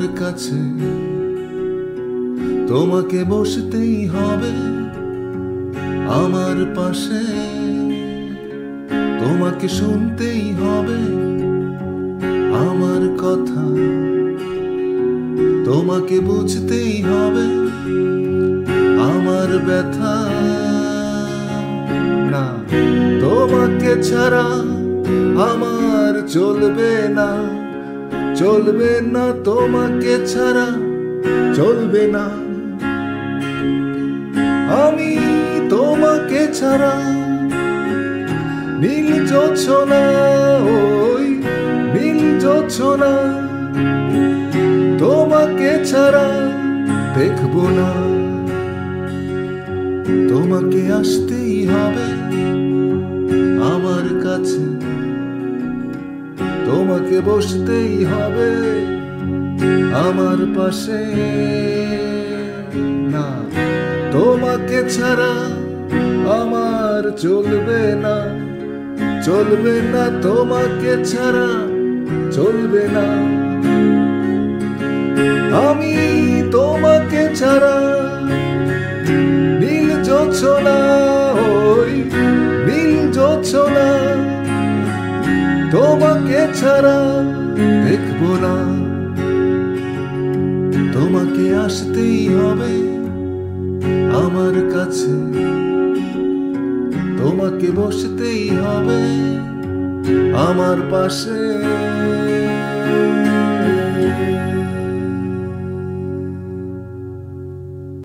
আমার কাছে তোমাকে বসতেই হবে, আমার পাশে তোমাকে শুনতেই হবে, আমার কথা তোমাকে বুঝতেই হবে, আমার ব্যথা না তোমাকে ছাড়া আমার চলবে না, চলবে না তোমাকে ছাড়া চলবে না। আমি তোমাকে ছাড়া নীল জোছনা, ওই নীল জোছনা তোমাকে ছাড়া দেখবো না। তোমাকে আসতেই হবে আমার কাছে, তোমাকে বসতেই হবে আমার পাশে, না তোমাকে ছাড়া আমার চলবে না, চলবে না তোমাকে ছাড়া চলবে না। আমি তোমাকে ছাড়া নীল জোছনা, ওই নীল জোছনা তোমাকে ছাড়া দেখবো না। তোমাকে আসতেই হবে আমার কাছে, তোমাকে বসতেই হবে আমার পাশে।